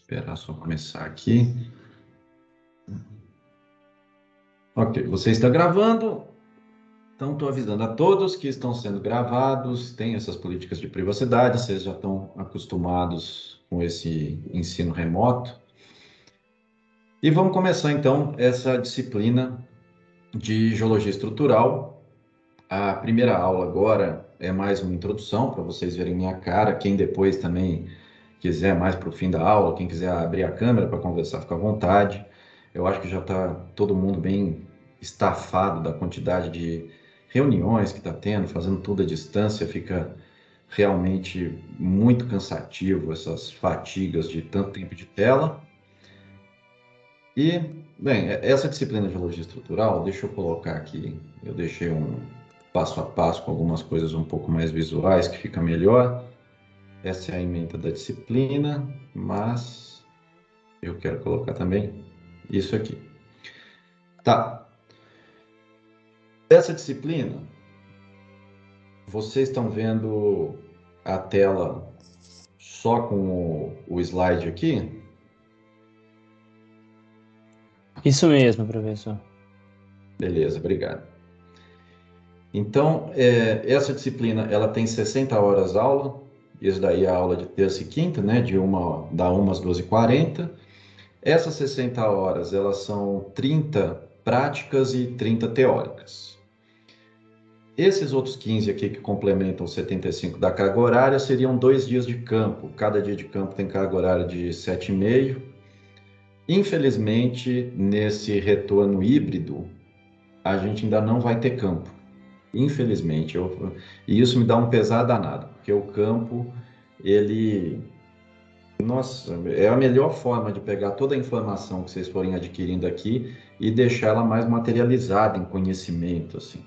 Esperar só começar aqui. Ok, você está gravando, então estou avisando a todos que estão sendo gravados, tem essas políticas de privacidade, vocês já estão acostumados com esse ensino remoto. E vamos começar então essa disciplina de geologia estrutural. A primeira aula agora é mais uma introdução para vocês verem minha cara. Quem depois também quiser mais para o fim da aula, quem quiser abrir a câmera para conversar, fica à vontade. Eu acho que já está todo mundo bem estafado da quantidade de reuniões que está tendo, fazendo tudo à distância, fica realmente muito cansativo essas fatigas de tanto tempo de tela. E, bem, essa disciplina de geologia estrutural, deixa eu colocar aqui, eu deixei um passo a passo com algumas coisas um pouco mais visuais, que fica melhor. Essa é a ementa da disciplina, mas eu quero colocar também isso aqui. Tá. Essa disciplina, vocês estão vendo a tela só com o slide aqui? Isso mesmo, professor. Beleza, obrigado. Então, essa disciplina, ela tem 60 horas aula, isso daí é a aula de terça e quinta, né, da 1 às 12h40. Essas 60 horas, elas são 30 práticas e 30 teóricas. Esses outros 15 aqui que complementam os 75 da carga horária seriam 2 dias de campo. Cada dia de campo tem carga horária de 7,5. Infelizmente, nesse retorno híbrido, a gente ainda não vai ter campo. Infelizmente, e isso me dá um pesar danado, porque o campo, ele, nossa, é a melhor forma de pegar toda a informação que vocês forem adquirindo aqui e deixar ela mais materializada em conhecimento, assim.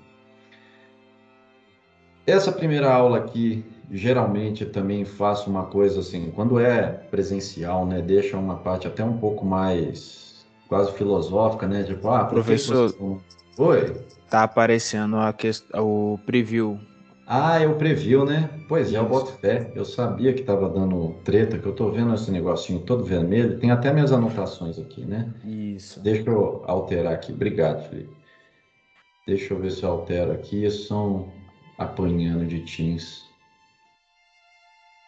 Essa primeira aula aqui, geralmente também faço uma coisa assim, quando é presencial, né, deixa uma parte até um pouco mais quase filosófica, né, tipo, por que que vocês Professor, estão... Oi? tá aparecendo o preview. Eu previu, né? Pois é, eu boto Isso. fé. Eu sabia que estava dando treta, que eu tô vendo esse negocinho todo vermelho. Tem até minhas anotações aqui, né? Isso. Deixa eu alterar aqui. Obrigado, Felipe. Deixa eu ver se eu altero aqui. São apanhando de Teams.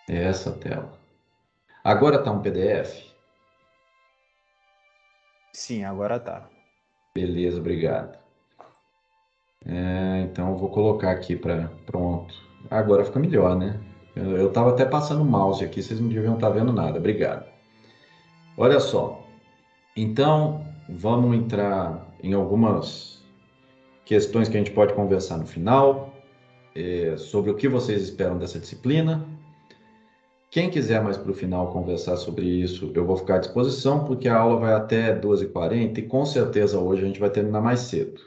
É essa tela. Agora tá um PDF? Sim, agora tá. Beleza, obrigado. Então eu vou colocar aqui para pronto. Agora fica melhor, né? Eu estava até passando o mouse aqui, vocês não deviam estar vendo nada. Obrigado. Olha só. Então, vamos entrar em algumas questões que a gente pode conversar no final, sobre o que vocês esperam dessa disciplina. Quem quiser mais para o final conversar sobre isso, eu vou ficar à disposição, porque a aula vai até 12h40 e com certeza hoje a gente vai terminar mais cedo.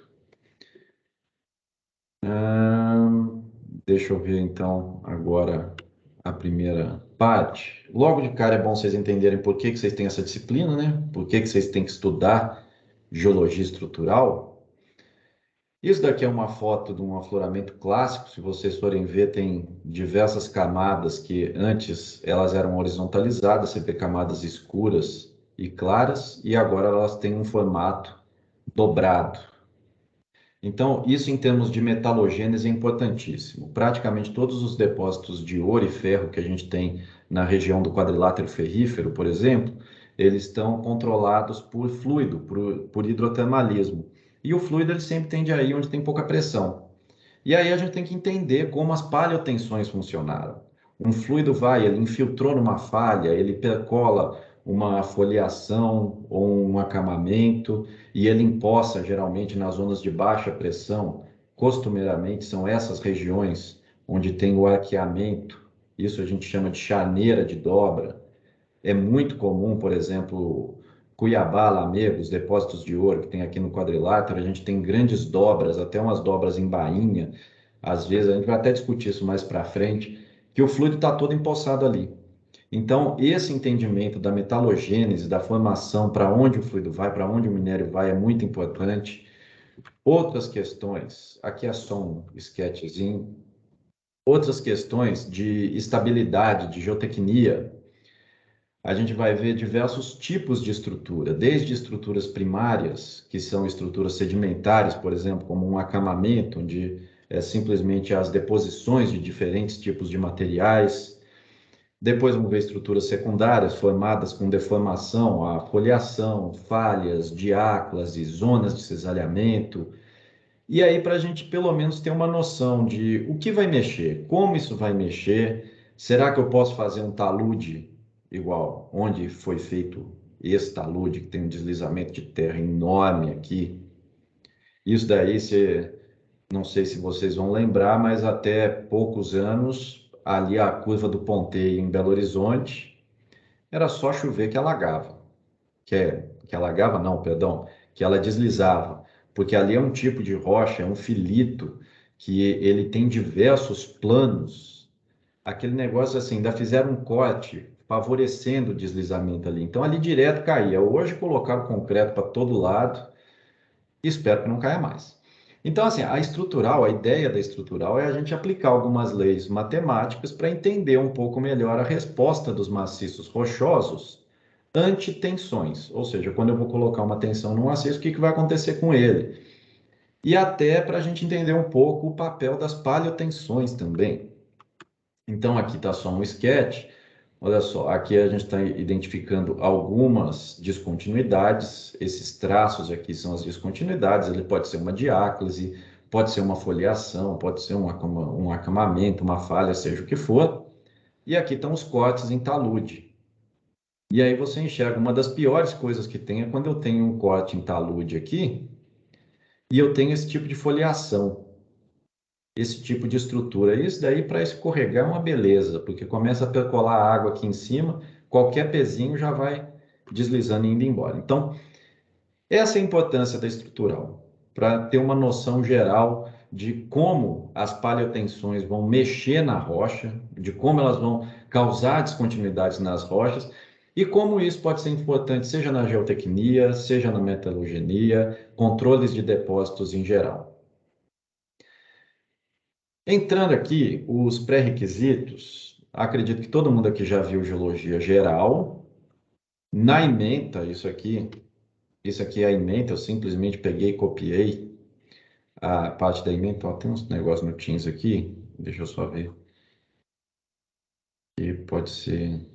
Deixa eu ver então agora a primeira parte. Logo de cara é bom vocês entenderem por que vocês têm essa disciplina, né? Por que vocês têm que estudar geologia estrutural. Isso daqui é uma foto de um afloramento clássico. Se vocês forem ver, tem diversas camadas que antes elas eram horizontalizadas, você vê camadas escuras e claras, e agora elas têm um formato dobrado. Então, isso em termos de metalogênese é importantíssimo. Praticamente todos os depósitos de ouro e ferro que a gente tem na região do quadrilátero ferrífero, por exemplo, eles estão controlados por fluido, por hidrotermalismo. E o fluido ele sempre tende a ir onde tem pouca pressão. E aí a gente tem que entender como as paleotensões funcionaram. Um fluido vai, ele infiltrou numa falha, ele percola uma foliação ou um acamamento e ele empoça geralmente nas zonas de baixa pressão. Costumeiramente são essas regiões onde tem o arqueamento. Isso a gente chama de charneira de dobra. É muito comum, por exemplo, Cuiabá, Lamego, os depósitos de ouro que tem aqui no quadrilátero, a gente tem grandes dobras, até umas dobras em bainha. Às vezes, a gente vai até discutir isso mais para frente, que o fluido está todo empoçado ali. Então, esse entendimento da metalogênese, da formação, para onde o fluido vai, para onde o minério vai, é muito importante. Outras questões, aqui é só um sketchzinho, outras questões de estabilidade, de geotecnia, a gente vai ver diversos tipos de estrutura, desde estruturas primárias, que são estruturas sedimentares, por exemplo, como um acamamento, onde é simplesmente as deposições de diferentes tipos de materiais. Depois vamos ver estruturas secundárias, formadas com deformação, a foliação, falhas, diáclase, zonas de cisalhamento. E aí, para a gente pelo menos ter uma noção de o que vai mexer, como isso vai mexer, será que eu posso fazer um talude igual onde foi feito esse talude, que tem um deslizamento de terra enorme aqui? Isso daí, não sei se vocês vão lembrar, mas até poucos anos, ali a curva do Ponteio em Belo Horizonte, era só chover que alagava. Que alagava, não, perdão, que ela deslizava. Porque ali é um tipo de rocha, é um filito, que ele tem diversos planos. Aquele negócio assim, ainda fizeram um corte favorecendo o deslizamento ali. Então ali direto caía. Hoje colocaram concreto para todo lado e espero que não caia mais. Então, assim, a estrutural, a ideia da estrutural é a gente aplicar algumas leis matemáticas para entender um pouco melhor a resposta dos maciços rochosos ante tensões, ou seja, quando eu vou colocar uma tensão no maciço, o que vai acontecer com ele? E até para a gente entender um pouco o papel das paleotensões também. Então, aqui está só um sketch. Olha só, aqui a gente está identificando algumas descontinuidades. Esses traços aqui são as descontinuidades. Ele pode ser uma diáclise, pode ser uma foliação, pode ser um acamamento, uma falha, seja o que for. E aqui estão os cortes em talude. E aí você enxerga uma das piores coisas que tem é quando eu tenho um corte em talude aqui e eu tenho esse tipo de foliação, esse tipo de estrutura. Isso daí para escorregar é uma beleza, porque começa a percolar a água aqui em cima, qualquer pezinho já vai deslizando e indo embora. Então, essa é a importância da estrutural, para ter uma noção geral de como as paleotensões vão mexer na rocha, de como elas vão causar descontinuidades nas rochas e como isso pode ser importante, seja na geotecnia, seja na metalogenia, controles de depósitos em geral. Entrando aqui, os pré-requisitos, acredito que todo mundo aqui já viu geologia geral. Na ementa, isso aqui é a ementa, eu simplesmente peguei e copiei a parte da ementa. Ó, tem uns negócios no Teams aqui, deixa eu só ver. E pode ser.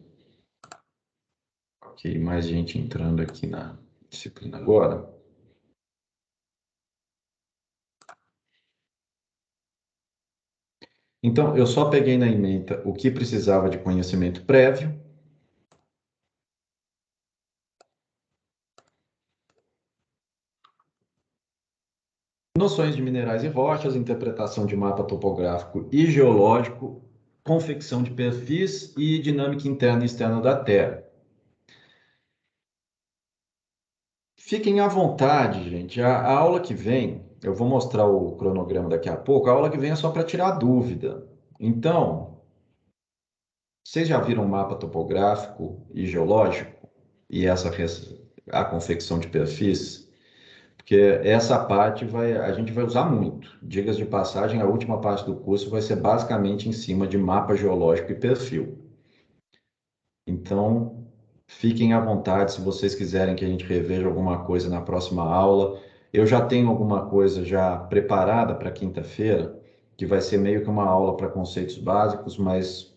Ok, mais gente entrando aqui na disciplina agora. Então, eu só peguei na ementa o que precisava de conhecimento prévio. Noções de minerais e rochas, interpretação de mapa topográfico e geológico, confecção de perfis e dinâmica interna e externa da Terra. Fiquem à vontade, gente. A aula que vem, eu vou mostrar o cronograma daqui a pouco, a aula que vem é só para tirar dúvida. Então, vocês já viram mapa topográfico e geológico? E a confecção de perfis? Porque essa parte a gente vai usar muito. Digas de passagem, a última parte do curso vai ser basicamente em cima de mapa geológico e perfil. Então, fiquem à vontade se vocês quiserem que a gente reveja alguma coisa na próxima aula. Eu já tenho alguma coisa já preparada para quinta-feira, que vai ser meio que uma aula para conceitos básicos, mas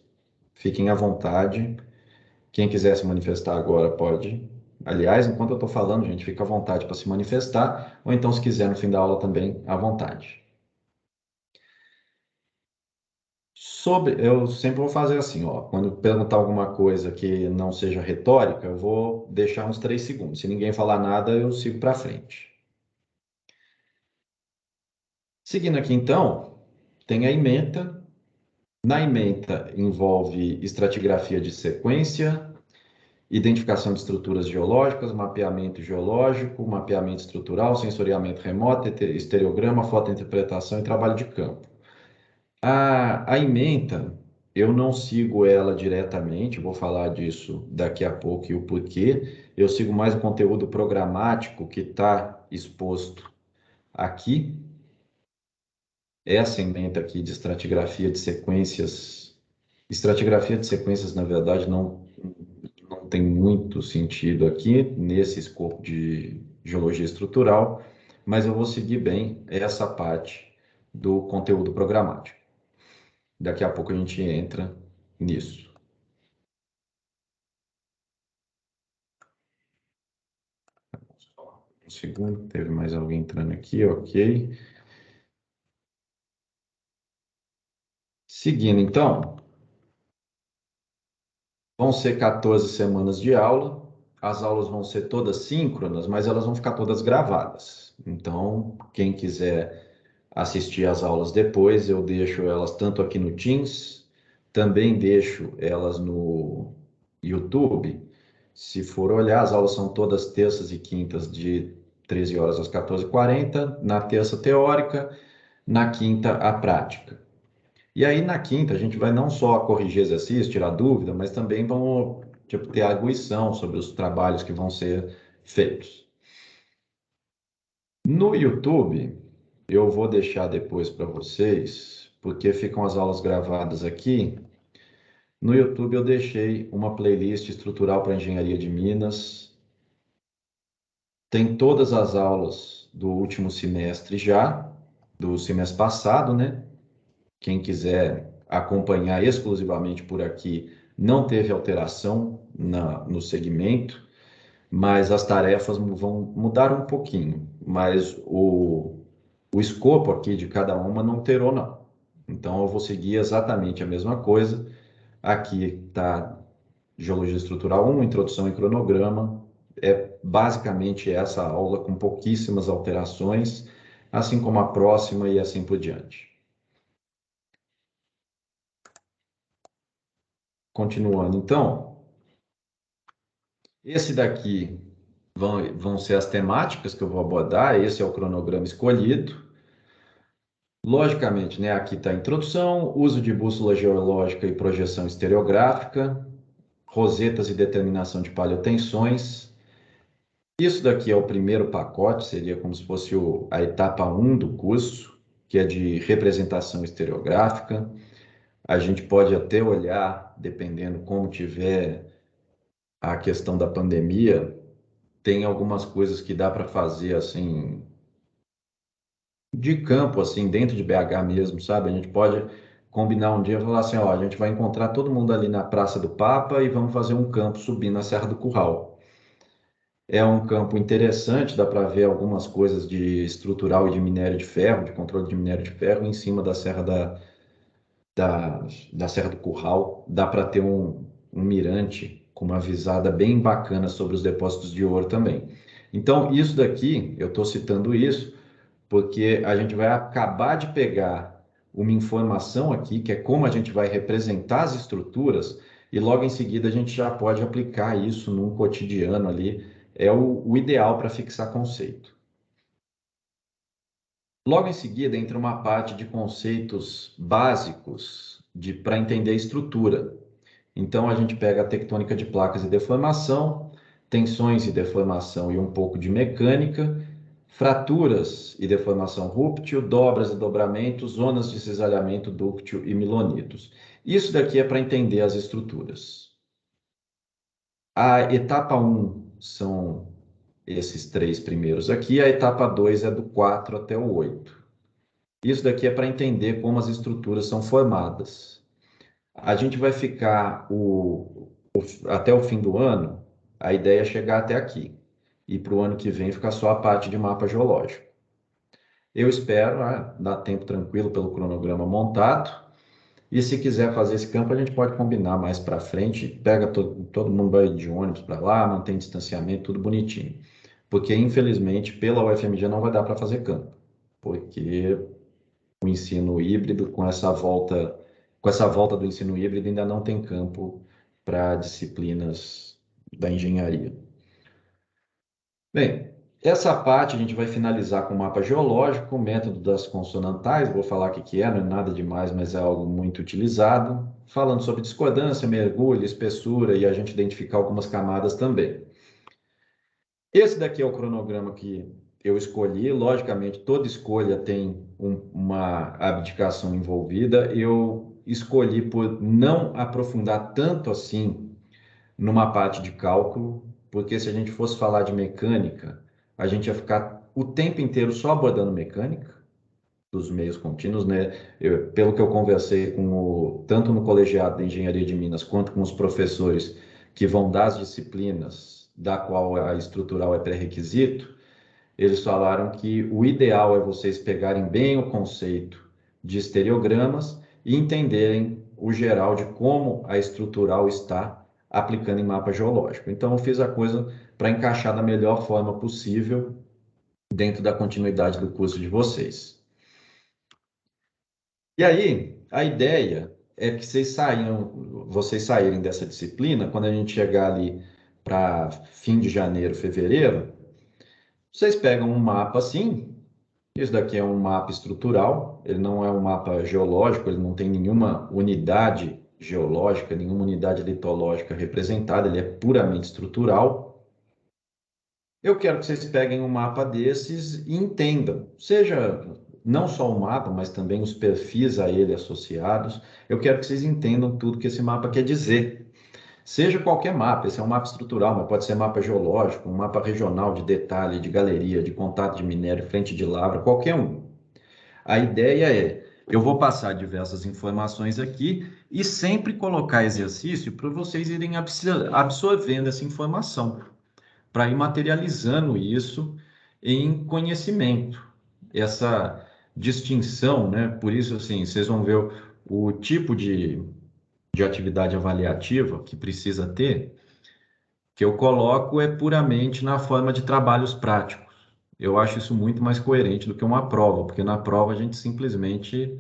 fiquem à vontade. Quem quiser se manifestar agora pode. Aliás, enquanto eu estou falando, gente, fica à vontade para se manifestar, ou então, se quiser, no fim da aula também, à vontade. Eu sempre vou fazer assim, ó, quando perguntar alguma coisa que não seja retórica, eu vou deixar uns 3 segundos. Se ninguém falar nada, eu sigo para frente. Seguindo aqui, então, tem a ementa. Na ementa envolve estratigrafia de sequência, identificação de estruturas geológicas, mapeamento geológico, mapeamento estrutural, sensoriamento remoto, estereograma, fotointerpretação e trabalho de campo. A ementa, eu não sigo ela diretamente, vou falar disso daqui a pouco e o porquê. Eu sigo mais o conteúdo programático que está exposto aqui. Essa ementa aqui de estratigrafia de sequências. Estratigrafia de sequências, na verdade, não tem muito sentido aqui nesse escopo de geologia estrutural, mas eu vou seguir bem essa parte do conteúdo programático. Daqui a pouco a gente entra nisso. Um segundo, teve mais alguém entrando aqui, ok. Seguindo, então, vão ser 14 semanas de aula. As aulas vão ser todas síncronas, mas elas vão ficar todas gravadas. Então, quem quiser assistir às aulas depois, eu deixo elas tanto aqui no Teams, também deixo elas no YouTube. Se for olhar, as aulas são todas terças e quintas de 13 horas às 14h40, na terça teórica, na quinta a prática. E aí na quinta a gente vai não só corrigir exercícios, tirar dúvida, mas também vamos ter arguição sobre os trabalhos que vão ser feitos. No YouTube, eu vou deixar depois para vocês, porque ficam as aulas gravadas aqui. No YouTube eu deixei uma playlist estrutural para engenharia de Minas. Tem todas as aulas do último semestre já, do semestre passado, né? Quem quiser acompanhar exclusivamente por aqui, não teve alteração no segmento, mas as tarefas vão mudar um pouquinho, mas o escopo aqui de cada uma não alterou, não. Então, eu vou seguir exatamente a mesma coisa. Aqui está Geologia Estrutural 1, Introdução e Cronograma. É basicamente essa aula com pouquíssimas alterações, assim como a próxima e assim por diante. Continuando, então, esse daqui vão ser as temáticas que eu vou abordar, esse é o cronograma escolhido. Logicamente, né, aqui está a introdução, uso de bússola geológica e projeção estereográfica, rosetas e determinação de paleotensões. Isso daqui é o primeiro pacote, seria como se fosse a etapa 1 do curso, que é de representação estereográfica. A gente pode até olhar, dependendo como tiver a questão da pandemia, tem algumas coisas que dá para fazer assim de campo, assim, dentro de BH mesmo, sabe? A gente pode combinar um dia e falar assim, ó, a gente vai encontrar todo mundo ali na Praça do Papa e vamos fazer um campo subindo a Serra do Curral. É um campo interessante, dá para ver algumas coisas de estrutural e de minério de ferro, de controle de minério de ferro em cima da Serra da Serra do Curral. Dá para ter um mirante com uma visada bem bacana sobre os depósitos de ouro também. Então, isso daqui, eu estou citando isso, porque a gente vai acabar de pegar uma informação aqui, que é como a gente vai representar as estruturas, e logo em seguida a gente já pode aplicar isso num cotidiano ali, é o ideal para fixar conceito. Logo em seguida entra uma parte de conceitos básicos para entender a estrutura. Então a gente pega a tectônica de placas e deformação, tensões e deformação e um pouco de mecânica, fraturas e deformação rúptil, dobras e dobramentos, zonas de cisalhamento dúctil e milonitos. Isso daqui é para entender as estruturas. A etapa 1 são esses três primeiros aqui, a etapa 2 é do 4 até o 8. Isso daqui é para entender como as estruturas são formadas. A gente vai ficar até o fim do ano, a ideia é chegar até aqui. E para o ano que vem ficar só a parte de mapa geológico. Eu espero dar tempo tranquilo pelo cronograma montado. E se quiser fazer esse campo, a gente pode combinar mais para frente. Pega todo mundo vai de ônibus para lá, mantém distanciamento, tudo bonitinho. Porque, infelizmente, pela UFMG não vai dar para fazer campo. Porque o ensino híbrido, com essa volta do ensino híbrido, ainda não tem campo para disciplinas da engenharia. Bem, essa parte a gente vai finalizar com o mapa geológico, o método das consonantais, vou falar o que é, não é nada demais, mas é algo muito utilizado, falando sobre discordância, mergulho, espessura e a gente identificar algumas camadas também. Esse daqui é o cronograma que eu escolhi, logicamente toda escolha tem uma abdicação envolvida, eu escolhi por não aprofundar tanto assim numa parte de cálculo, porque se a gente fosse falar de mecânica, a gente ia ficar o tempo inteiro só abordando mecânica dos meios contínuos, né? Pelo que eu conversei tanto no colegiado de Engenharia de Minas quanto com os professores que vão dar as disciplinas da qual a estrutural é pré-requisito, eles falaram que o ideal é vocês pegarem bem o conceito de estereogramas e entenderem o geral de como a estrutural está aplicando em mapa geológico. Então, eu fiz a coisa para encaixar da melhor forma possível dentro da continuidade do curso de vocês. E aí, a ideia é que vocês saírem dessa disciplina, quando a gente chegar ali para fim de janeiro, fevereiro, vocês pegam um mapa assim. Isso daqui é um mapa estrutural, ele não é um mapa geológico, ele não tem nenhuma unidade geológica, nenhuma unidade litológica representada, ele é puramente estrutural. Eu quero que vocês peguem um mapa desses e entendam, seja não só o mapa, mas também os perfis a ele associados. Eu quero que vocês entendam tudo que esse mapa quer dizer. Seja qualquer mapa, esse é um mapa estrutural, mas pode ser mapa geológico, um mapa regional de detalhe, de galeria, de contato de minério, frente de lavra, qualquer um. A ideia é, eu vou passar diversas informações aqui e sempre colocar exercício para vocês irem absorvendo essa informação, para ir materializando isso em conhecimento. Essa distinção, né? Por isso, assim, vocês vão ver o tipo de atividade avaliativa que precisa ter, que eu coloco é puramente na forma de trabalhos práticos. Eu acho isso muito mais coerente do que uma prova, porque na prova a gente simplesmente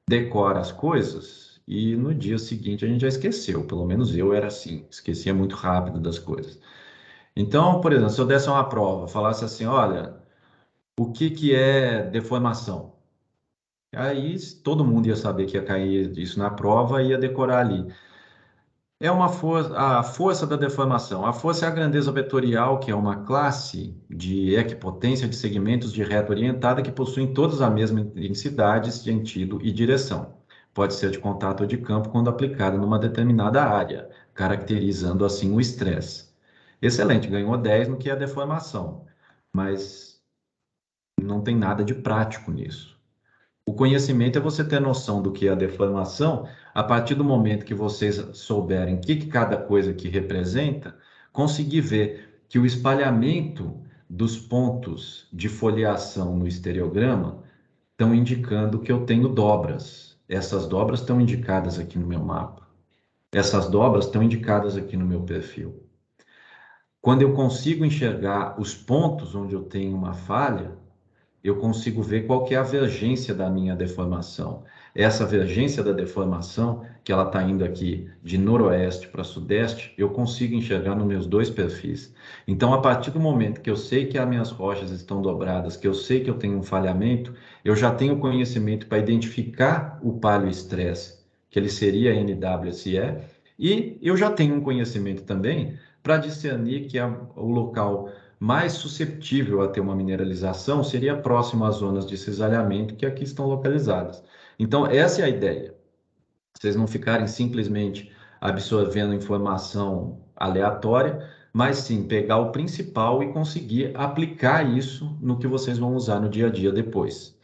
decora as coisas e no dia seguinte a gente já esqueceu. Pelo menos eu era assim, esquecia muito rápido das coisas. Então, por exemplo, se eu desse uma prova, falasse assim, olha, o que que é deformação? Aí todo mundo ia saber que ia cair isso na prova e ia decorar ali. É uma força, a força da deformação. A força é a grandeza vetorial, que é uma classe de equipotência de segmentos de reta orientada que possuem todas a mesma intensidade, sentido e direção. Pode ser de contato ou de campo quando aplicada numa determinada área, caracterizando assim o estresse. Excelente, ganhou 10 no que é deformação, mas não tem nada de prático nisso. O conhecimento é você ter noção do que é a deformação, a partir do momento que vocês souberem o que cada coisa que representa, conseguir ver que o espalhamento dos pontos de foliação no estereograma estão indicando que eu tenho dobras. Essas dobras estão indicadas aqui no meu mapa. Essas dobras estão indicadas aqui no meu perfil. Quando eu consigo enxergar os pontos onde eu tenho uma falha, eu consigo ver qual que é a vergência da minha deformação. Essa vergência da deformação, que ela está indo aqui de noroeste para sudeste, eu consigo enxergar nos meus dois perfis. Então, a partir do momento que eu sei que as minhas rochas estão dobradas, que eu sei que eu tenho um falhamento, eu já tenho conhecimento para identificar o paleoestresse, que ele seria NWSE, e eu já tenho um conhecimento também para discernir que o local mais susceptível a ter uma mineralização seria próximo às zonas de cisalhamento que aqui estão localizadas. Então, essa é a ideia. Vocês não ficarem simplesmente absorvendo informação aleatória, mas sim pegar o principal e conseguir aplicar isso no que vocês vão usar no dia a dia depois.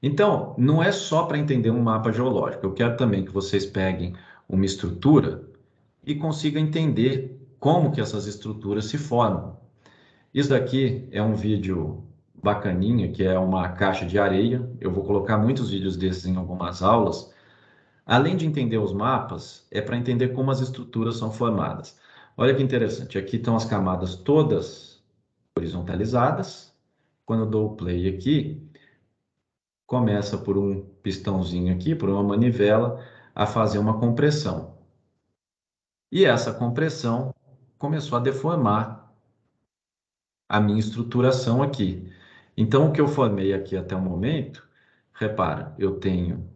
Então, não é só para entender um mapa geológico. Eu quero também que vocês peguem uma estrutura e consigam entender como que essas estruturas se formam. Isso daqui é um vídeo bacaninha, que é uma caixa de areia. Eu vou colocar muitos vídeos desses em algumas aulas. Além de entender os mapas, é para entender como as estruturas são formadas. Olha que interessante, aqui estão as camadas todas horizontalizadas. Quando eu dou o play aqui, começa por um pistãozinho aqui, por uma manivela, a fazer uma compressão. E essa compressão começou a deformar a minha estruturação aqui. Então, o que eu formei aqui até o momento, repara, eu tenho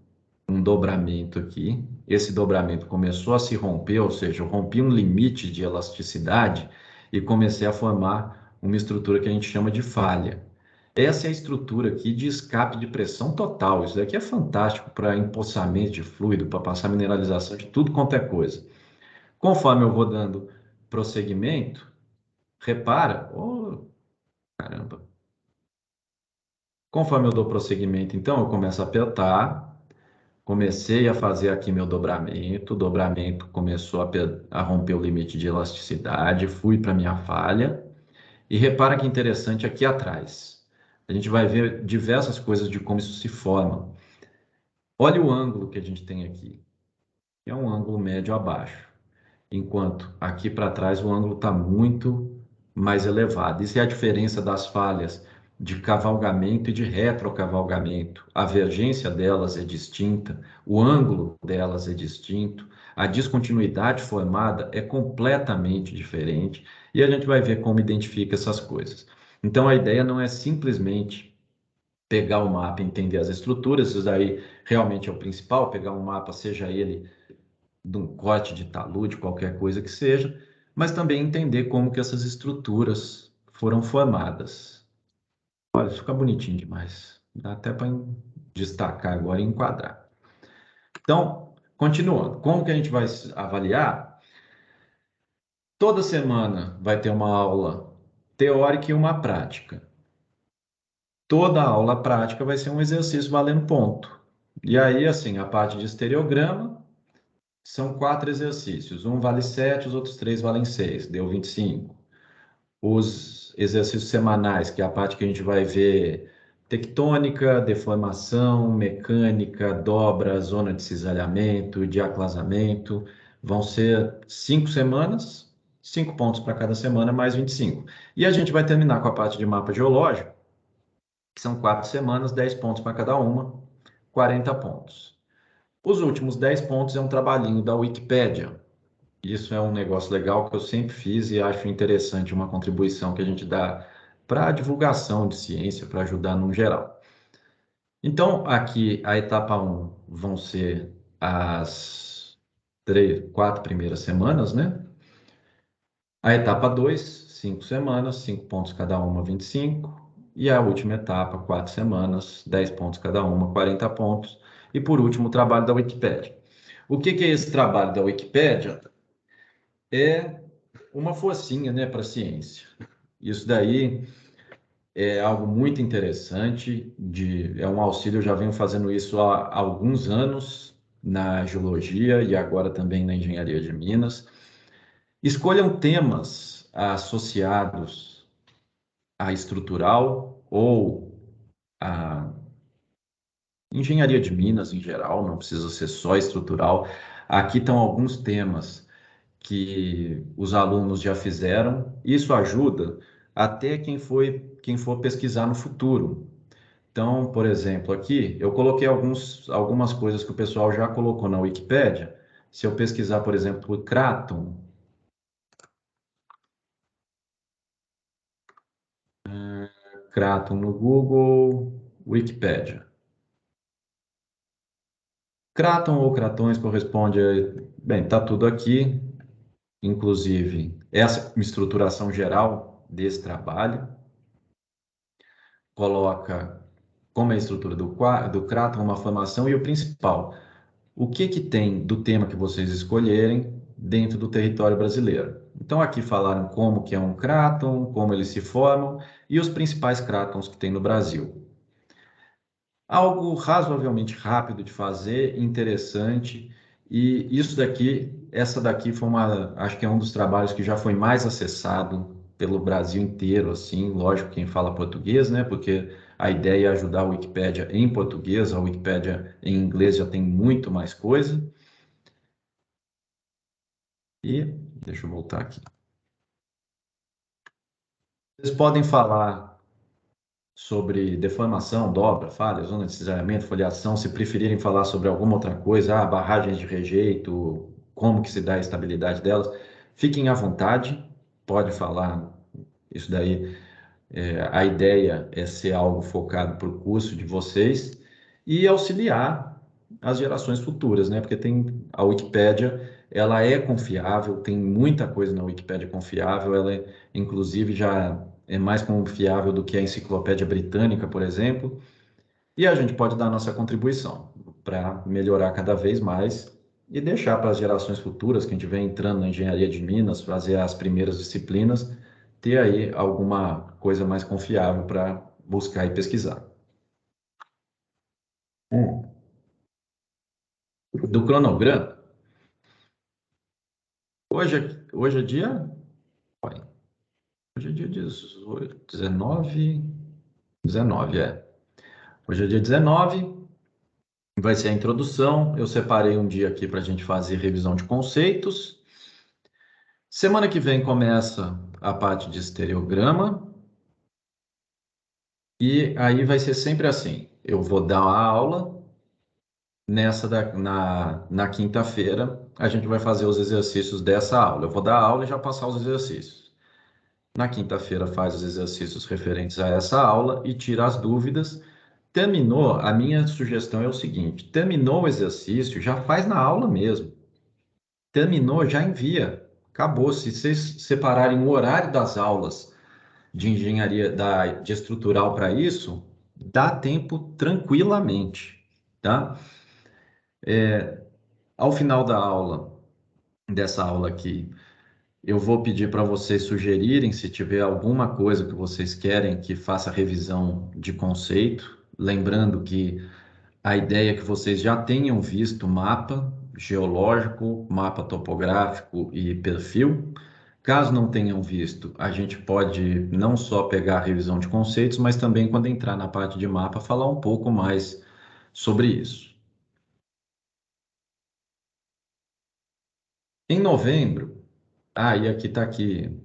um dobramento aqui, esse dobramento começou a se romper, ou seja, eu rompi um limite de elasticidade e comecei a formar uma estrutura que a gente chama de falha. Essa é a estrutura aqui de escape de pressão total. Isso daqui é fantástico para empoçamento de fluido, para passar mineralização de tudo quanto é coisa. Conforme eu vou dando prosseguimento, repara, caramba. Conforme eu dou prosseguimento, então, eu começo a apertar, comecei a fazer aqui meu dobramento, o dobramento começou a romper o limite de elasticidade, fui para minha falha, e repara que interessante aqui atrás. A gente vai ver diversas coisas de como isso se forma. Olha o ângulo que a gente tem aqui. É um ângulo médio abaixo. Enquanto aqui para trás o ângulo está muito mais elevado. Isso é a diferença das falhas de cavalgamento e de retrocavalgamento. A vergência delas é distinta, o ângulo delas é distinto, a descontinuidade formada é completamente diferente e a gente vai ver como identifica essas coisas. Então a ideia não é simplesmente pegar o mapa e entender as estruturas, isso daí realmente é o principal, pegar um mapa, seja ele de um corte de talude, qualquer coisa que seja, mas também entender como que essas estruturas foram formadas. Olha, isso fica bonitinho demais. Dá até para destacar agora e enquadrar. Então, continuando, como que a gente vai avaliar? Toda semana vai ter uma aula teórica e uma prática. Toda aula prática vai ser um exercício valendo ponto. E aí, assim, a parte de estereograma, são 4 exercícios. Um vale 7, os outros 3 valem 6, deu 25. Os exercícios semanais, que é a parte que a gente vai ver tectônica, deformação, mecânica, dobra, zona de cisalhamento, de aclasamento, vão ser 5 semanas, 5 pontos para cada semana, mais 25. E a gente vai terminar com a parte de mapa geológico, que são 4 semanas, 10 pontos para cada uma, 40 pontos. Os últimos 10 pontos é um trabalhinho da Wikipédia. Isso é um negócio legal que eu sempre fiz e acho interessante, uma contribuição que a gente dá para a divulgação de ciência, para ajudar no geral. Então, aqui a etapa 1 vão ser as 4 primeiras semanas, né? A etapa 2, 5 semanas, 5 pontos cada uma, 25. E a última etapa, 4 semanas, 10 pontos cada uma, 40 pontos. E por último, o trabalho da Wikipédia. O que é esse trabalho da Wikipédia? É uma forcinha, né, para a ciência. Isso daí é algo muito interessante, é um auxílio, eu já venho fazendo isso há alguns anos na geologia e agora também na engenharia de Minas. Escolham temas associados à estrutural ou à engenharia de Minas em geral, não precisa ser só estrutural. Aqui estão alguns temas que os alunos já fizeram. Isso ajuda até quem for pesquisar no futuro. Então, por exemplo, aqui eu coloquei algumas coisas que o pessoal já colocou na Wikipédia. Se eu pesquisar, por exemplo, por Craton no Google, Wikipédia. Craton ou cratões corresponde bem, tá tudo aqui, inclusive essa estruturação geral desse trabalho. Coloca como é a estrutura do Craton, uma formação e o principal, o que tem do tema que vocês escolherem dentro do território brasileiro. Então aqui falaram como que é um Craton, como eles se formam e os principais Cratons que tem no Brasil. Algo razoavelmente rápido de fazer, interessante, e essa daqui foi acho que é um dos trabalhos que já foi mais acessado pelo Brasil inteiro, assim, lógico, quem fala português, né? Porque a ideia é ajudar a Wikipédia em português, a Wikipédia em inglês já tem muito mais coisa. E deixa eu voltar aqui. Vocês podem falar sobre deformação, dobra, falha, zona de cisalhamento, foliação, se preferirem falar sobre alguma outra coisa, barragens de rejeito, como que se dá a estabilidade delas, fiquem à vontade, pode falar isso daí. A ideia é ser algo focado para o curso de vocês e auxiliar as gerações futuras, né? Porque tem a Wikipédia, ela é confiável, tem muita coisa na Wikipédia confiável, inclusive já é mais confiável do que a Enciclopédia Britânica, por exemplo, e a gente pode dar a nossa contribuição para melhorar cada vez mais e deixar para as gerações futuras, quem estiver entrando na engenharia de Minas, fazer as primeiras disciplinas, ter aí alguma coisa mais confiável para buscar e pesquisar. Do cronograma, hoje é dia, hoje é dia 18, 19, é. Hoje é dia 19, vai ser a introdução. Eu separei um dia aqui para a gente fazer revisão de conceitos. Semana que vem começa a parte de estereograma. E aí vai ser sempre assim. Eu vou dar a aula, na quinta-feira, a gente vai fazer os exercícios dessa aula. Eu vou dar a aula e já passar os exercícios. Na quinta-feira faz os exercícios referentes a essa aula e tira as dúvidas. Terminou, a minha sugestão é o seguinte: terminou o exercício, já faz na aula mesmo. Terminou, já envia. Acabou. Se vocês separarem o horário das aulas de engenharia de estrutural para isso, dá tempo tranquilamente, tá? Ao final da aula, dessa aula aqui, eu vou pedir para vocês sugerirem se tiver alguma coisa que vocês querem que faça revisão de conceito, lembrando que a ideia é que vocês já tenham visto mapa geológico, mapa topográfico e perfil. Caso não tenham visto, a gente pode não só pegar a revisão de conceitos, mas também, quando entrar na parte de mapa, falar um pouco mais sobre isso. Em novembro, e aqui está aqui,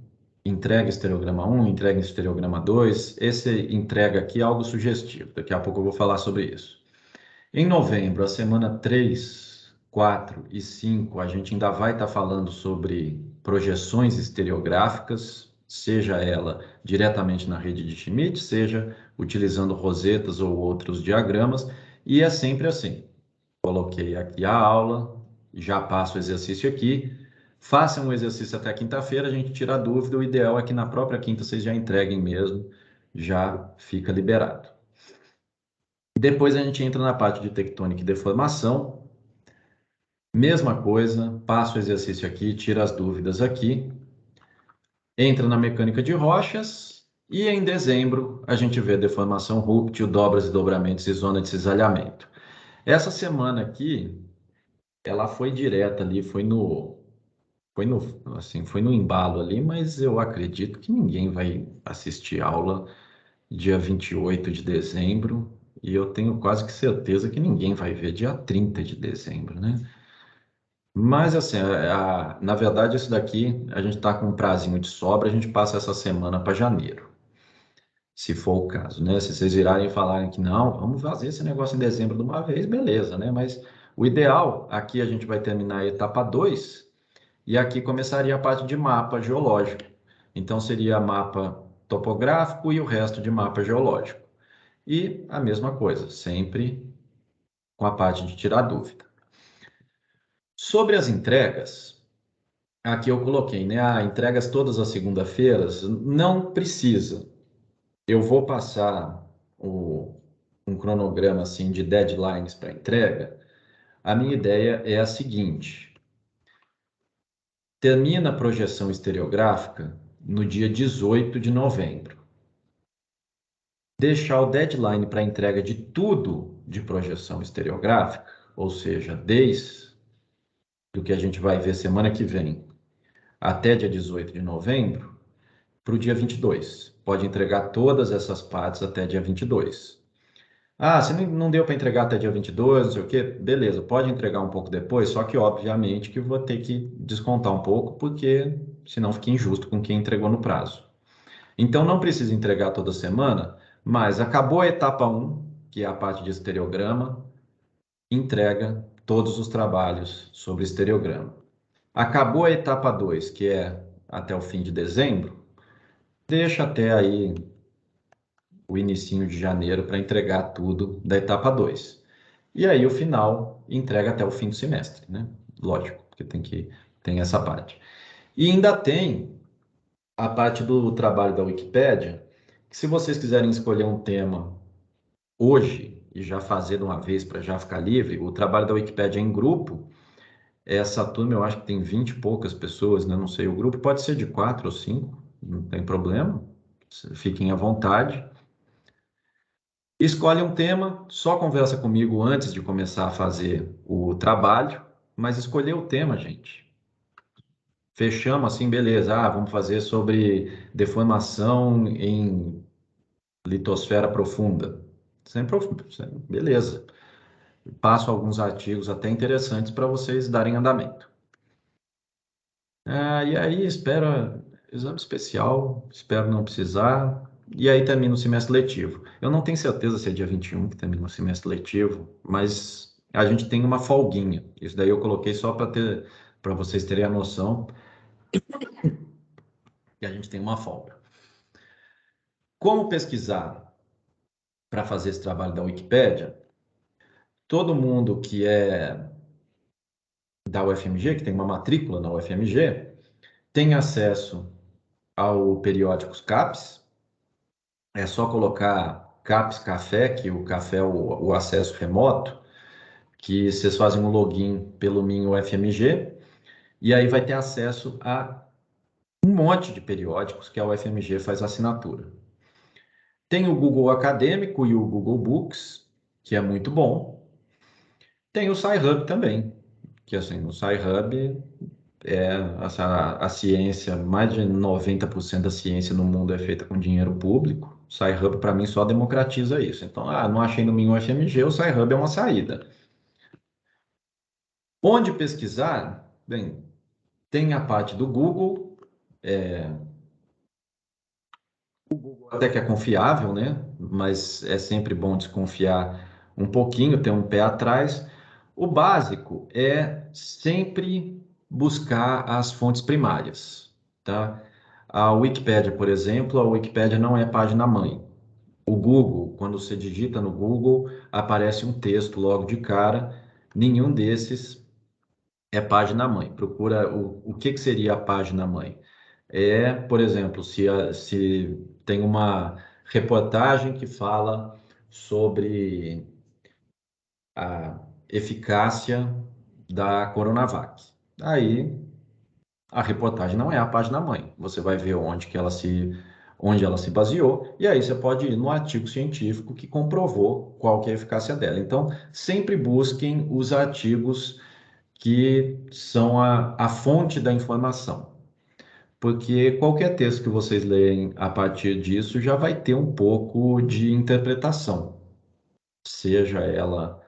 entrega estereograma 1, entrega estereograma 2. Esse entrega aqui é algo sugestivo, daqui a pouco eu vou falar sobre isso. Em novembro, a semana 3, 4 e 5, a gente ainda vai estar falando sobre projeções estereográficas, seja ela diretamente na rede de Schmidt, seja utilizando rosetas ou outros diagramas, e é sempre assim. Coloquei aqui a aula, já passo o exercício aqui, façam o exercício até quinta-feira, a gente tira a dúvida, o ideal é que na própria quinta vocês já entreguem mesmo, já fica liberado. Depois a gente entra na parte de tectônica e deformação. Mesma coisa, passa o exercício aqui, tira as dúvidas aqui. Entra na mecânica de rochas. E em dezembro a gente vê deformação rúptil, dobras e dobramentos e zona de cisalhamento. Essa semana aqui, ela foi direta ali, foi no embalo ali, mas eu acredito que ninguém vai assistir aula dia 28 de dezembro, e eu tenho quase que certeza que ninguém vai ver dia 30 de dezembro, né? Mas, assim, na verdade, isso daqui, a gente está com um prazinho de sobra, a gente passa essa semana para janeiro, se for o caso, né? Se vocês virarem e falarem que não, vamos fazer esse negócio em dezembro de uma vez, beleza, né? Mas o ideal, aqui a gente vai terminar a etapa 2, e aqui começaria a parte de mapa geológico. Então, seria mapa topográfico e o resto de mapa geológico. E a mesma coisa, sempre com a parte de tirar dúvida. Sobre as entregas, aqui eu coloquei, né? Entregas todas as segunda-feiras, não precisa. Eu vou passar um cronograma assim de deadlines para entrega. A minha ideia é a seguinte: termina a projeção estereográfica no dia 18 de novembro. Deixar o deadline para entrega de tudo de projeção estereográfica, ou seja, desde do que a gente vai ver semana que vem até dia 18 de novembro, para o dia 22. Pode entregar todas essas partes até dia 22. Se não deu para entregar até dia 22, não sei o quê, beleza, pode entregar um pouco depois, só que obviamente que vou ter que descontar um pouco, porque senão fica injusto com quem entregou no prazo. Então não precisa entregar toda semana, mas acabou a etapa 1, que é a parte de estereograma, entrega todos os trabalhos sobre estereograma. Acabou a etapa 2, que é até o fim de dezembro, deixa até aí o inicinho de janeiro para entregar tudo da etapa 2. E aí o final entrega até o fim do semestre, né? Lógico, porque tem essa parte. E ainda tem a parte do trabalho da Wikipédia, que se vocês quiserem escolher um tema hoje e já fazer de uma vez para já ficar livre, o trabalho da Wikipédia em grupo Essa turma eu acho que tem 20 e poucas pessoas, né? Não sei, o grupo pode ser de 4 ou 5, não tem problema. Fiquem à vontade. Escolhe um tema, só conversa comigo antes de começar a fazer o trabalho, mas escolher o tema, gente. Fechamos assim, beleza. Ah, vamos fazer sobre deformação em litosfera profunda. Beleza. Passo alguns artigos até interessantes para vocês darem andamento. E aí, espero exame especial, espero não precisar. E aí termina o semestre letivo. Eu não tenho certeza se é dia 21 que termina o semestre letivo, mas a gente tem uma folguinha. Isso daí eu coloquei só para vocês terem a noção que a gente tem uma folga. Como pesquisar para fazer esse trabalho da Wikipédia? Todo mundo que é da UFMG, que tem uma matrícula na UFMG, tem acesso ao periódicos CAPES. É só colocar CAPES Café, que o café é o acesso remoto, que vocês fazem um login pelo Minho UFMG, e aí vai ter acesso a um monte de periódicos que a UFMG faz assinatura. Tem o Google Acadêmico e o Google Books, que é muito bom. Tem o SciHub também, que assim, o SciHub é a ciência, mais de 90% da ciência no mundo é feita com dinheiro público. O SciHub, para mim, só democratiza isso. Então, não achei no Minho FMG, o SciHub é uma saída. Onde pesquisar? Bem, tem a parte do Google, até que é confiável, né? Mas é sempre bom desconfiar um pouquinho, ter um pé atrás. O básico é sempre buscar as fontes primárias, tá? A Wikipédia, por exemplo, a Wikipédia não é página mãe. O Google, quando você digita no Google, aparece um texto logo de cara. Nenhum desses é página mãe. Procura o que seria a página mãe. É, por exemplo, se tem uma reportagem que fala sobre a eficácia da Coronavac. Aí a reportagem não é a página mãe. Você vai ver onde ela se baseou, e aí você pode ir no artigo científico que comprovou qual que é a eficácia dela. Então, sempre busquem os artigos que são a fonte da informação. Porque qualquer texto que vocês leem a partir disso já vai ter um pouco de interpretação, seja ela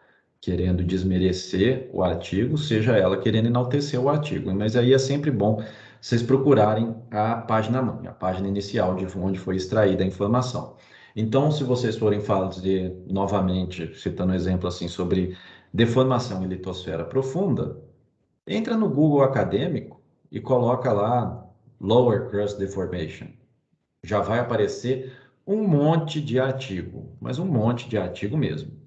querendo desmerecer o artigo, seja ela querendo enaltecer o artigo. Mas aí é sempre bom vocês procurarem a página mãe, a página inicial de onde foi extraída a informação. Então, se vocês forem fazer novamente, citando um exemplo assim sobre deformação em litosfera profunda, entra no Google Acadêmico e coloca lá Lower Crust Deformation. Já vai aparecer um monte de artigo, mas um monte de artigo mesmo.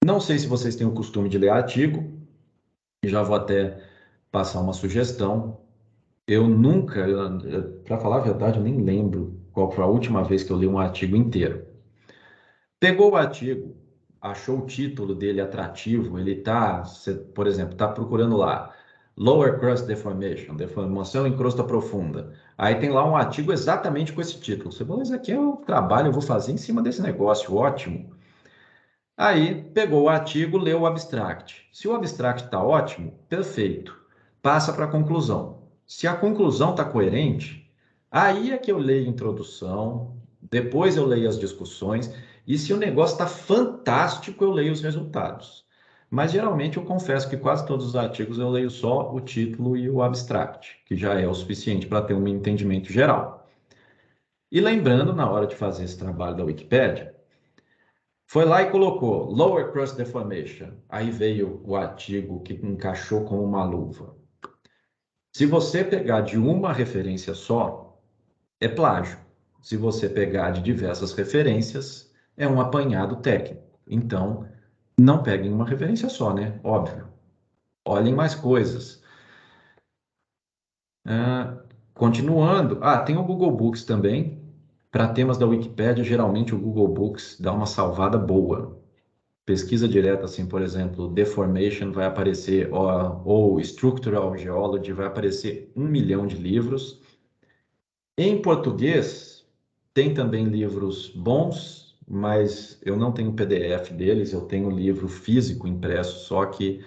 Não sei se vocês têm o costume de ler artigo, e já vou até passar uma sugestão. Eu nunca, para falar a verdade, eu nem lembro qual foi a última vez que eu li um artigo inteiro. Pegou o artigo, achou o título dele atrativo, ele está, por exemplo, está procurando lá Lower Crust Deformation, deformação em crosta profunda. Aí tem lá um artigo exatamente com esse título. Você falou, isso aqui é o trabalho que eu vou fazer em cima desse negócio, ótimo. Aí pegou o artigo, leu o abstract. Se o abstract está ótimo, perfeito. Passa para a conclusão. Se a conclusão está coerente, aí é que eu leio a introdução, depois eu leio as discussões, e se o negócio está fantástico, eu leio os resultados. Mas geralmente eu confesso que quase todos os artigos eu leio só o título e o abstract, que já é o suficiente para ter um entendimento geral. E lembrando, na hora de fazer esse trabalho da Wikipédia, foi lá e colocou Lower Crust Deformation. Aí veio o artigo que encaixou como uma luva. Se você pegar de uma referência só, é plágio. Se você pegar de diversas referências, é um apanhado técnico. Então, não peguem uma referência só, né? Óbvio. Olhem mais coisas. Continuando. Tem o Google Books também. Para temas da Wikipédia, geralmente o Google Books dá uma salvada boa. pesquisa direta, assim, por exemplo, deformation vai aparecer, ou structural geology, vai aparecer 1 milhão de livros. Em português, tem também livros bons, mas eu não tenho PDF deles, eu tenho livro físico impresso, só que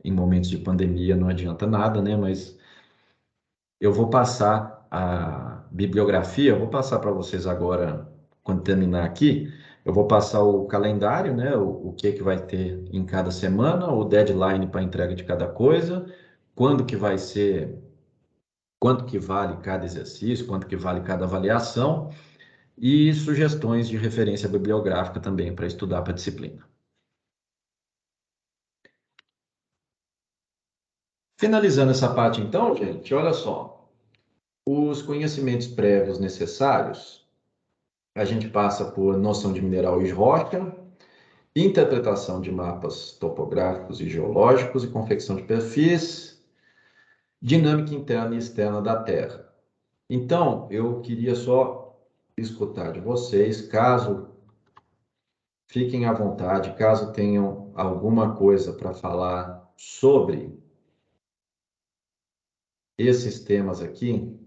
em momentos de pandemia não adianta nada, né? Mas eu vou passar a bibliografia, eu vou passar para vocês agora, quando terminar aqui, eu vou passar o calendário, né? O que que vai ter em cada semana, o deadline para entrega de cada coisa, quando que vai ser, quanto que vale cada exercício, quanto que vale cada avaliação e sugestões de referência bibliográfica também para estudar para a disciplina. Finalizando essa parte, então, gente, olha só. Os conhecimentos prévios necessários, a gente passa por noção de mineral e rocha, interpretação de mapas topográficos e geológicos e confecção de perfis, dinâmica interna e externa da Terra. Então, eu queria só escutar de vocês, caso fiquem à vontade, caso tenham alguma coisa para falar sobre esses temas aqui,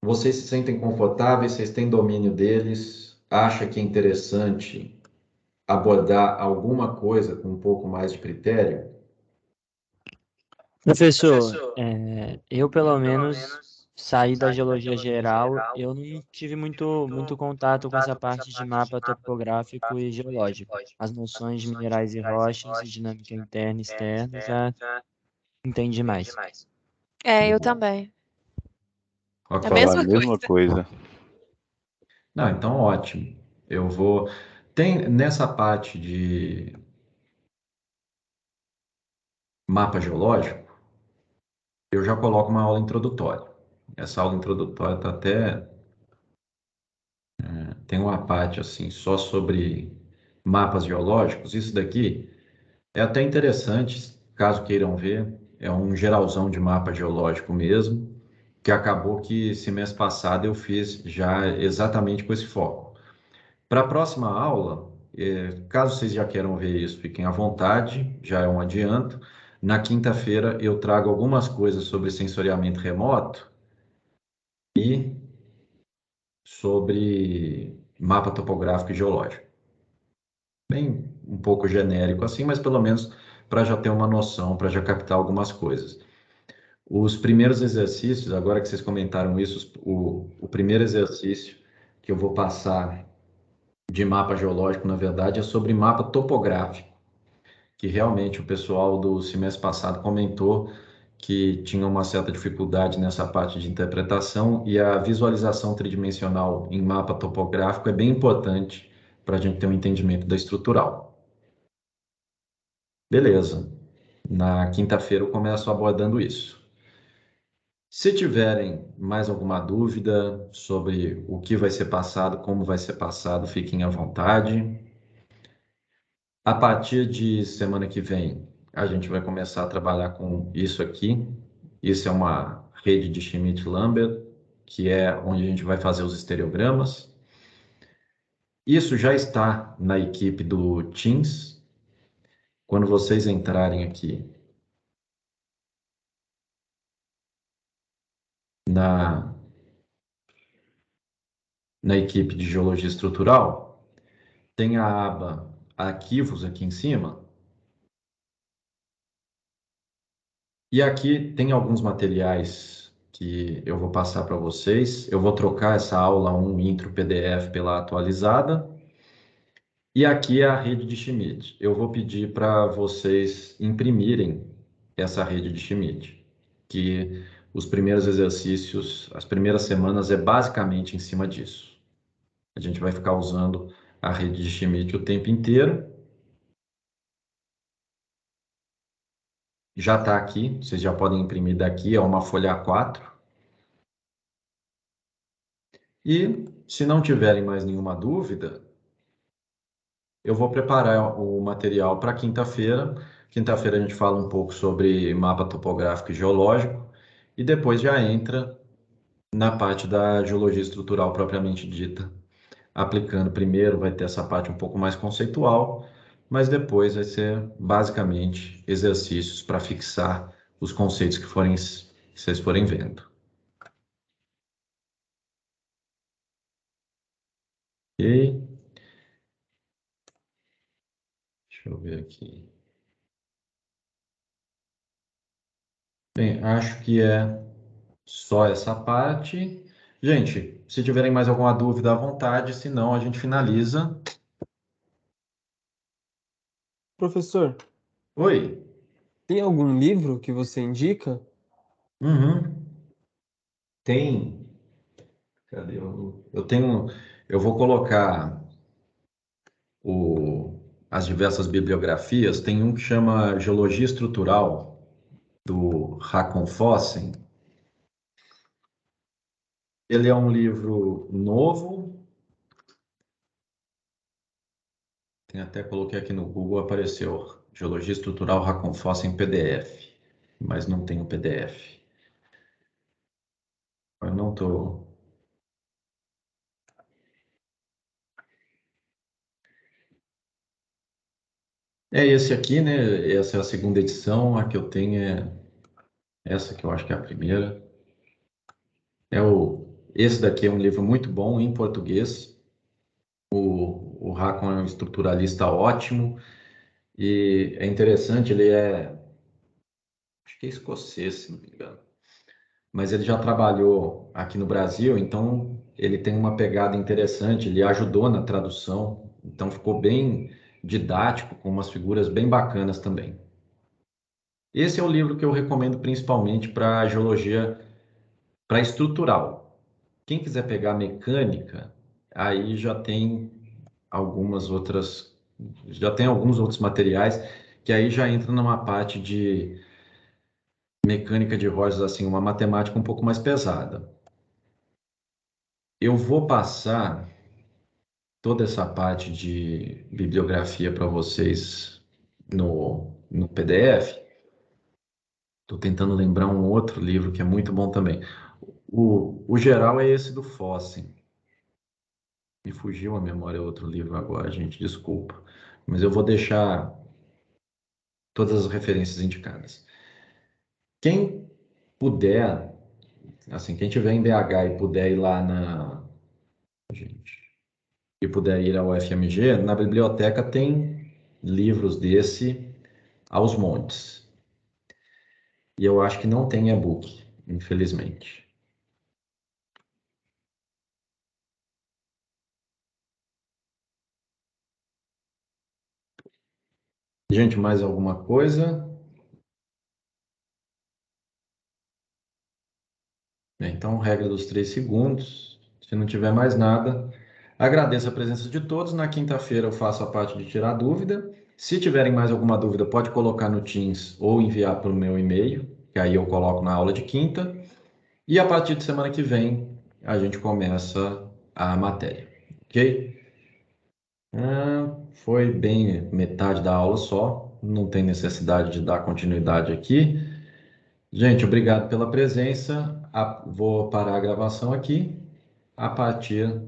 vocês se sentem confortáveis, vocês têm domínio deles, acha que é interessante abordar alguma coisa com um pouco mais de critério? Professor, eu pelo menos saí da geologia geral, eu não tive muito contato com essa parte de mapa topográfico e geológico. As noções de minerais e rochas e dinâmica interna e externa já entendi mais. Eu também. Pode A falar. mesma Mesma coisa. Não, então ótimo. Eu vou. Tem nessa parte de mapa geológico, eu já coloco uma aula introdutória. Essa aula introdutória tá até. Tem uma parte assim, só sobre mapas geológicos. Isso daqui é até interessante, caso queiram ver. É um geralzão de mapa geológico mesmo, que acabou que esse mês passado eu fiz já exatamente com esse foco. Para a próxima aula, caso vocês já queiram ver isso, fiquem à vontade, já é um adianto. Na quinta-feira eu trago algumas coisas sobre sensoriamento remoto e sobre mapa topográfico e geológico. Bem, um pouco genérico assim, mas pelo menos para já ter uma noção, para já captar algumas coisas. Os primeiros exercícios, agora que vocês comentaram isso, o primeiro exercício que eu vou passar de mapa geológico, na verdade, é sobre mapa topográfico, que realmente o pessoal do semestre passado comentou que tinha uma certa dificuldade nessa parte de interpretação e a visualização tridimensional em mapa topográfico é bem importante para a gente ter um entendimento da estrutural. Beleza. Na quinta-feira eu começo abordando isso. Se tiverem mais alguma dúvida sobre o que vai ser passado, como vai ser passado, fiquem à vontade. A partir de semana que vem, a gente vai começar a trabalhar com isso aqui. Isso é uma rede de Schmidt-Lambert, que é onde a gente vai fazer os estereogramas. Isso já está na equipe do Teams. Quando vocês entrarem aqui na equipe de Geologia Estrutural, tem a aba Arquivos aqui em cima. E aqui tem alguns materiais que eu vou passar para vocês. Eu vou trocar essa aula 1 intro PDF pela atualizada. E aqui é a rede de Schmidt. Eu vou pedir para vocês imprimirem essa rede de Schmidt, que os primeiros exercícios, as primeiras semanas é basicamente em cima disso. A gente vai ficar usando a rede de Schmidt o tempo inteiro. Já está aqui, vocês já podem imprimir daqui, é uma folha A4. E, se não tiverem mais nenhuma dúvida, eu vou preparar o material para quinta-feira. Quinta-feira a gente fala um pouco sobre mapa topográfico e geológico, e depois já entra na parte da geologia estrutural propriamente dita, aplicando primeiro, vai ter essa parte um pouco mais conceitual, mas depois vai ser basicamente exercícios para fixar os conceitos que vocês forem vendo. Ok? Deixa eu ver aqui. Bem, acho que é só essa parte. Gente, se tiverem mais alguma dúvida à vontade, se não, a gente finaliza. Professor, Oi. tem algum livro que você indica? Uhum. Tem. Cadê? Eu vou colocar as diversas bibliografias. Tem um que chama Geologia Estrutural, do Hakon Fossen. Ele é um livro novo. Até coloquei aqui no Google, apareceu Geologia Estrutural Hakon Fossen PDF, mas não tem o PDF. Eu não estou. É esse aqui, né? Essa é a segunda edição. A que eu tenho é essa que eu acho que é a primeira. Esse daqui é um livro muito bom em português. O Hakon é um estruturalista ótimo e é interessante. Acho que é escocês, se não me engano. Mas ele já trabalhou aqui no Brasil, então ele tem uma pegada interessante. Ele ajudou na tradução, então ficou bem didático, com umas figuras bem bacanas também. Esse é o livro que eu recomendo principalmente para geologia, para estrutural. Quem quiser pegar mecânica, aí já tem alguns outros materiais que aí já entra numa parte de mecânica de rochas, assim, uma matemática um pouco mais pesada. Eu vou passar toda essa parte de bibliografia para vocês no PDF. Estou tentando lembrar um outro livro que é muito bom também. O geral é esse do Fossen. Me fugiu a memória outro livro agora, gente, desculpa. Mas eu vou deixar todas as referências indicadas. Quem puder, assim, quem tiver em BH e puder ir lá e puder ir ao FMG, na biblioteca tem livros desse aos montes. E eu acho que não tem e-book, infelizmente. Gente, mais alguma coisa? Então, regra dos 3 segundos. Se não tiver mais nada, agradeço a presença de todos. Na quinta-feira eu faço a parte de tirar dúvida. Se tiverem mais alguma dúvida, pode colocar no Teams ou enviar para o meu e-mail, que aí eu coloco na aula de quinta. E a partir de semana que vem, a gente começa a matéria, ok? Foi bem metade da aula só, não tem necessidade de dar continuidade aqui. Gente, obrigado pela presença. Vou parar a gravação aqui. A partir